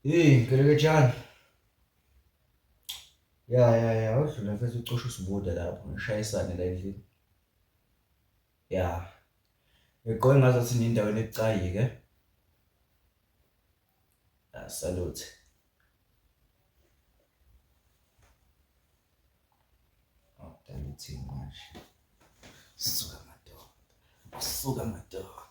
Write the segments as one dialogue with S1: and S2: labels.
S1: Hey, John. Ya, udlula mfethu ucosha usibuda lapho ngishayisane la endlini. Ya, ngiqoke ngazathi nindaweni ebucayi-ke. Ya, salute. Oh, damn ithini manje. Suka madoda. Suka madoda.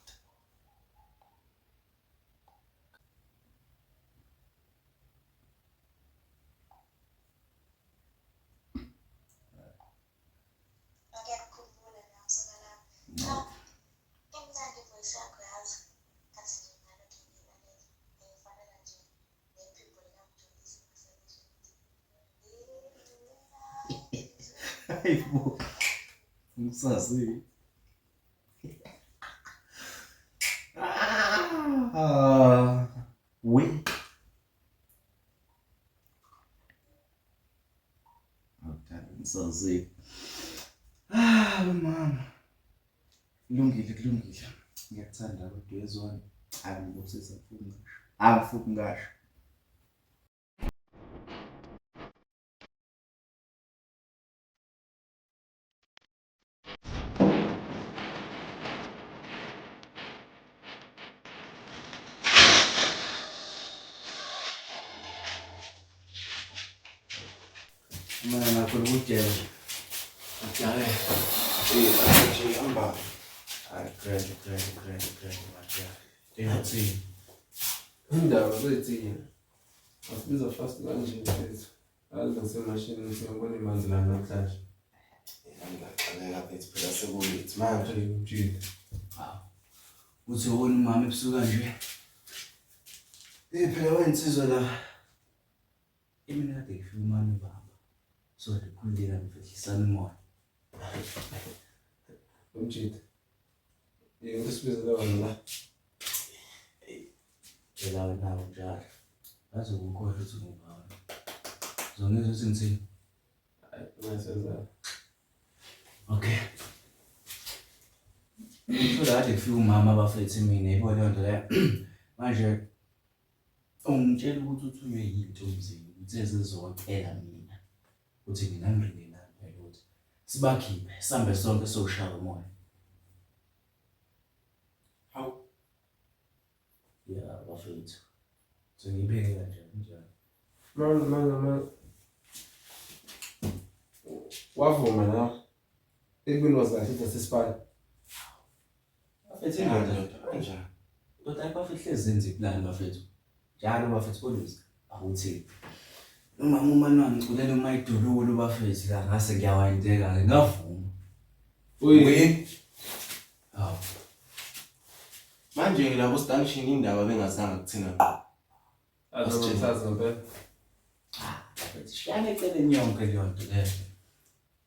S1: Hayi bo, ngisazi. We. Ngisazi. Mama. Kulungile. Ngiyakuthanda kodwa uyezwana. Angibusisa futhi ngisho. Angifuthi ngasho. Mina nakhona ukudela. Ngijale.
S2: Nje amba.
S1: Hayi, grand manje. Ndingathini?
S2: Indaba kwethini. Asibiza fast kanje mfethu. Alza semashini siyobona imanzi la namhlanje.
S3: Ngiyaqaleka mfethu phela sekulithi manje
S2: Mjidi.
S1: Uthi wona umama ebusuka nje. Phela wensizwa la. Mina kade ngifika umama ubaba. So ndikhululeka mfethisana umoya.
S2: Mjidi. Yini sibiza la?
S1: Phela wena unjalo. Yazi ukukhohlwa ukuthi ngubaba. Zonke sengithini.
S2: Hayi, ngasenza.
S1: Okay. Ngithola kade kufika umama abafethu mina yebo leyo nto leyo. Manje ungitshela ukuthi uthunywe yinto umzini. Uthe zizokela mina. Uthi mina ngiringelani phela ukuthi sibakhiphe sihambe sonke sokushaya umoya.
S2: Hawu.
S1: Ya bafethu. Ngibeke kanjani njalo.
S2: Manje. Wavuma la. Ekubeni wazikahle sesiphala.
S1: Bafethu indoda kanjani? Kodwa ayibafethu hlezi zenza iplan bafethu. Njalo bafethu kodwa awuthi. Umama umani wangiculela umayidululo bafethu la ngase ngiyawayindeka ngavuma.
S2: Uyi.
S1: Hawu.
S3: manje labo stanction indaba bengazange kuthina qo.
S2: Azomthatha ngempela.
S1: Bafethu shiyane eceleni yonke leyo nto leyo.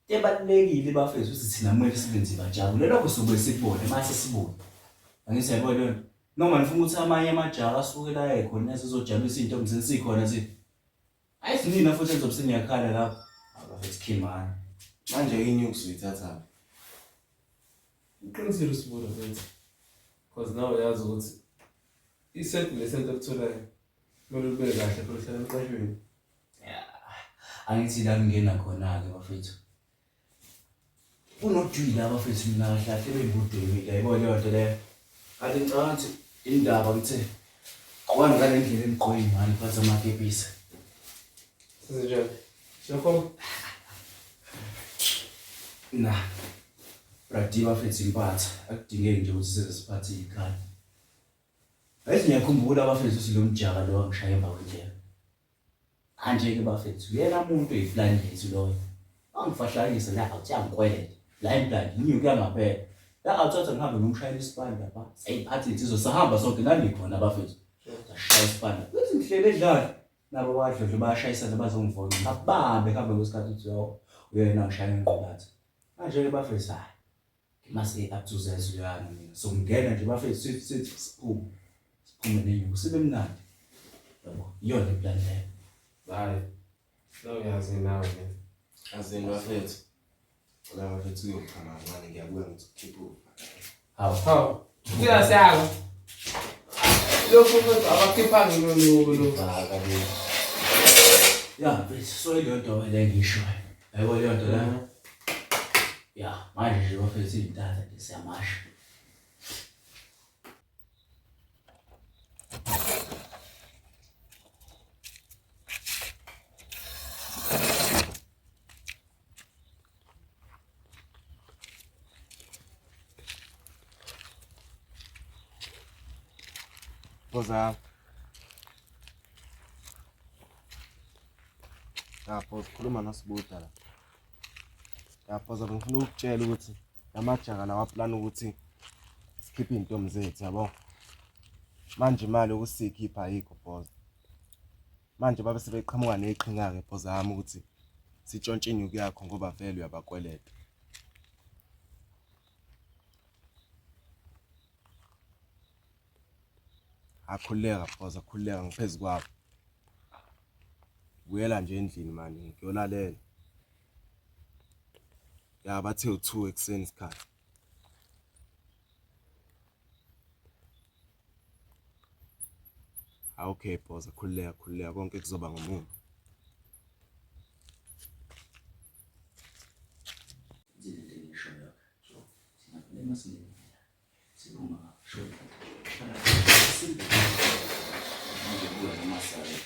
S1: Ebalulekile bafethu ukuthi thina kumele sibenze bajabule lokho sobe sibone mase sibone. Angithi yabo leyo nto. Noma ngifuna ukuthi amanye amajaha asuke la ekhona sizojabulisa into emzini sikhona sithi. Ayisini futhi enzobe seniyakhala lapho. Bafethu khimani.
S3: Manje inews uyithatha.
S2: Uqinisile usibulo mfethu. Because now uyazi ukuthi isenti lesento okutholayo. Kumele ube kahle phela uhlala emqashweni.
S1: Angithi la ngingena khona-ke bafethu. Unojwila bafethu mina kahle beyibudeni yayibona leyo nto leyo. Kanti ngicabanga ukuthi indaba ngithe kwani ngale ndlela emgqoyi mani phansi amakepisi.
S2: Sizenjani? Siyakhona?
S1: Na. Bradi bafethu impatha akudingeki nje ukuthi size siphathe ikhaya. Ayithi ngiyakhumbula bafethu ukuthi lo mjaka lo angishaya emva kwendlela. Kanje ke bafethu yena umuntu oyiplan lethu loyo. Angifahlanisa la awuthi angikwelele. La implan inyuke yangaphela. La awuthatha ngihambe ngomshayela isipani lapha. Sayiphathe insizwa sahamba sonke nanikhona bafethu. Sashaya isipani. Kuthi ngihlele edlala. Nabo badlodlo bayashayisana bazongivona. Ngabambe kuhambe kwesikhathi uthi yawo uyena ngishaya inqolatha. Manje ke bafethu hayi. Mase abuzeza leyana mina. So ngena nje bafethu sithi siphume. Siphume nenyuku sibe mnandi. Yabo iyona implan leyo.
S2: Hayi. Nawe uyazi nawe ke.
S3: Azini bafethu. La bafethu uyokhama ngane ngiyabuya ngithi keep up.
S1: Hawu.
S2: Hawu. Kuyasiyaka. lokho abakhiphangi lo.
S1: Bhaka le. Ya, bese so ile nto le ngisho. Yabo le nto la. Ya, manje nje bafethu izintatha nje siyamasha.
S3: Poza. Phoza khuluma noSibuta la. Phoza ngifuna ukutshela ukuthi lamajaka lawa plan ukuthi sikhiphe intombi zethu yabo. Manje imali ukusikhipha ayikho Phoza. Manje babe sebeqhamuka neqhinga ke Phoza yami ukuthi sitshontshe inyuku yakho ngoba vele uyabakweleta. Akhuleka Phoza, khuleka ngiphezulu kwabo. Buyela nje endlini manje ngiyolalela. Ya bathe u2 ekseni isikhathi. Okay Phoza, khuleka konke kuzoba ngomumo.
S1: Izinto engisho lapha. So, singaphela masingene. Sikhuluma short. Simple. Manje kuya namasala.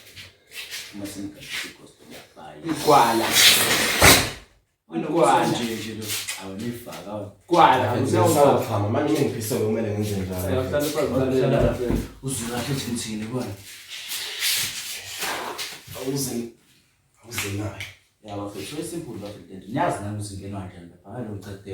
S1: Masingathi cost ya buy.
S2: Ikwala. Ikwala
S1: nje lo. Awunifaka.
S2: Kwala
S3: Usawukhama manje ngiphiseke kumele ngenze njalo.
S2: Uyahlala phansi
S1: uzula futhi ngithini bona.
S3: Awuze naye.
S1: Ya bafethu simple bafethu. Niyazi nami usingenwa kanjani lapha. Halo ngicede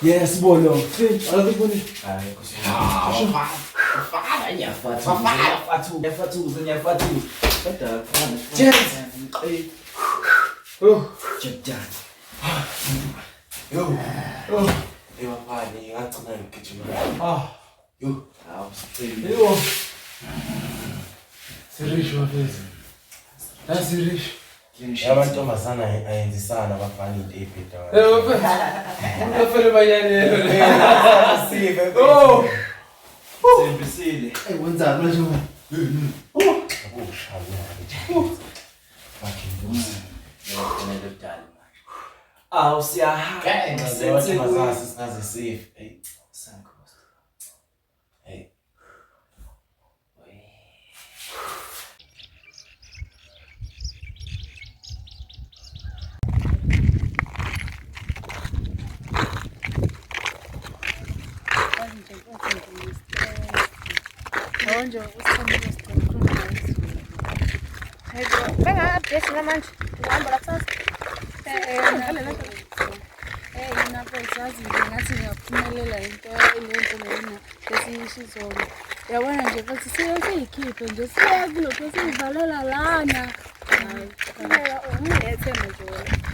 S1: Yes, bolo. Alakubona. Hayi Nkosi. Faka nyafathu. Nyafathu. Kodwa fana. Yes. Jajan.
S3: Yo. Ewafani ngagcina ngigijima. Yo. Awusiceli.
S2: Yo. Serish wafezi. Serish.
S3: Amantombazana ayenzisana abafana into ebheda.
S2: Ngafela bayane.
S3: Sive.
S2: Oh.
S1: Sembisile. Wenzani manje? Aw siyahamba
S3: Senze mazasi sinaze sive. Hey.
S1: Sankosi.
S3: Hey.
S4: Onje usithombe isikhuluma hayibo bengabhesi namanje uhamba lapha nako zazi ngathi ngiyaphumelela into elenzele lesishizolo yabona nje futhi siyikhiphe nje siyakulokho siyivalela lana hayi kumele ungethemba nje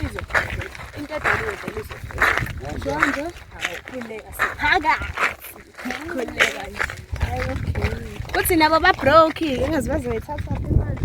S4: izokhona into edaliwe delizofika nje awukhuleka siphaka khuleka nje hayi okay kuthi nabo ba broke engazi bazoyithatha imali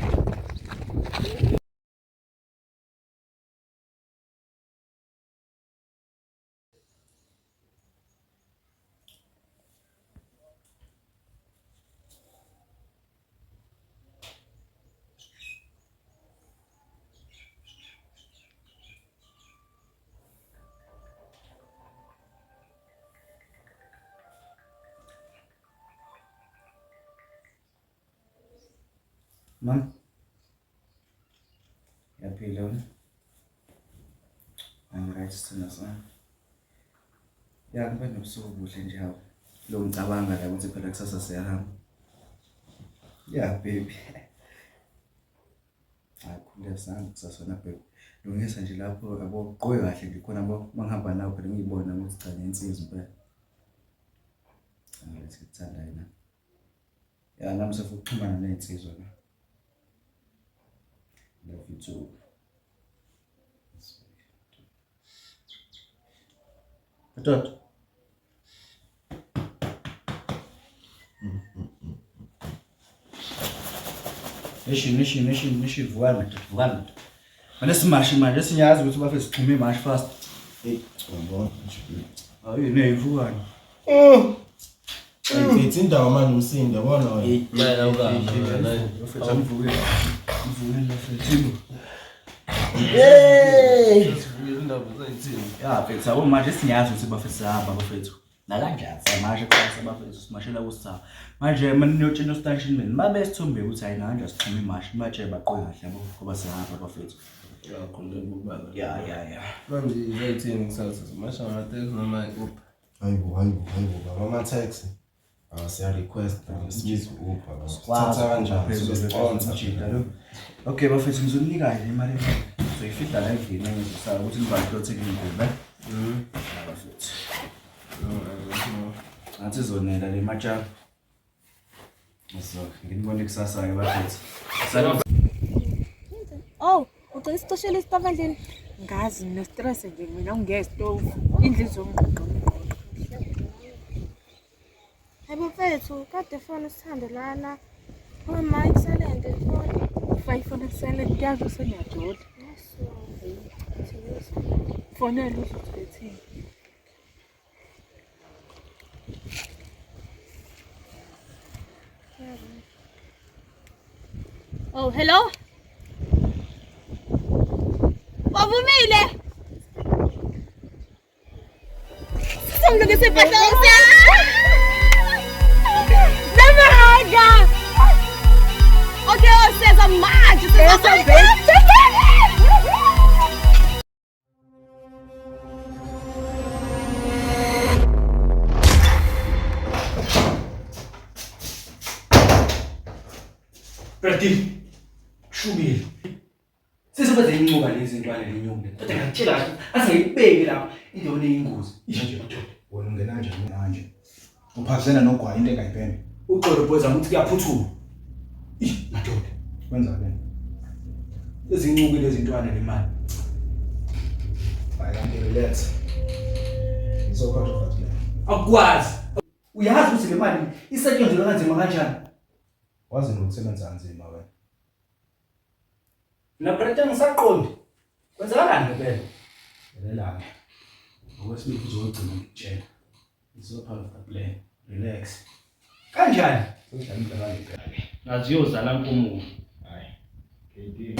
S1: Mam. Yaphila wena. Angiright sithina sana. Ya ngibe nobusuku buhle nje hawo. Lo ngicabanga la ukuthi phela kusasa siyahamba. Yeah baby. Hayi khuleka sami kusasona bheka. Lungisa nje lapho yabo qoye kahle nje khona mangihamba nawe phela ngiyibona ukuthi cha nensizwa impela. Angithi ngithanda yena. Ya nami sefuna ukuxhumana nensizwa la. Love you too. Toto. Nishi vukana. Manje simashi manje siyazi ukuthi bafethu sixhume mash fast.
S3: Hey, ngibona nje.
S1: Ayi nevukana.
S3: Ngithi indawo manje umsindo yabona wena.
S2: Mina ukami.
S1: Bafethu amvukile. Mvukile bafethu.
S3: Hey!
S2: Izindaba zayithini?
S1: Ya bafethu abo manje siyazi ukuthi bafethu sahamba bafethu. La kanjani samashe kwasa bafethu simashela kusasa. Manje maniyotshela ustanshini mina mabe sithombe ukuthi hayi nanje sixhume imashi manje baqoye kahle yabo ngoba sihamba bafethu.
S2: Yakhuleka ukubala.
S1: Ya.
S2: Manje zayithini kusasa? Masha ngataxi noma Uber?
S3: Hayibo, baba ama-taxi. Siya request ngisibize Uber.
S1: Wathatha
S3: kanjani? Sponsor.
S1: Okay bafethu ngizonika nje imali yakho. Soyifida la endlini ngizosala ukuthi nibakho theke ingube. Bafethu. Ngathi zonela le matsha. Nginibone kusasa ke bafethu.
S4: Oh, ucela isitoshela isitofu endlini. Ngazi ngine-stress nje mina ungesitofu. Indlu izongqoqa.
S5: Hayi bafethu, kade fona sithande lana. Uma isalende fona.
S4: Ufayifona silent yazi usenyadoda. Fonela uzothi bethini. Oh, hello? Wavumile? Somlungise impahla Namahaga! Okay, oseza manje
S1: Bertil. Shumile. Sizobenza incuba lezi ntwana lenyumba. Kodwa ngakutshela kahle asayibeke lapha into eneyingozi. Isho nje
S6: Wona ungena kanjani manje? Uphazela nogwayi into engayibhene.
S1: uxolo boys ukuthi kuyaphuthuma.
S6: Madoda, kwenzakeni?
S1: Lezi incubi lezi ntwana lemali.
S6: Hayi kanti relax. Ngizokwazi ufathela.
S1: Akwazi. Uyazi ukuthi le mali isetshenziswa kanzima kanjani?
S6: Wazi ngokusebenza kanzima wena.
S1: Na Bertil ngisaqondi. Kwenzakalani ngempela?
S6: Lelanga. Ngokwesibili uzogcina ngitshela. It's all part of the plan. Relax.
S1: Kanjani?
S6: Sodlala impela ngempela.
S1: Ngaziyozala nkomo.
S6: Hayi. KD.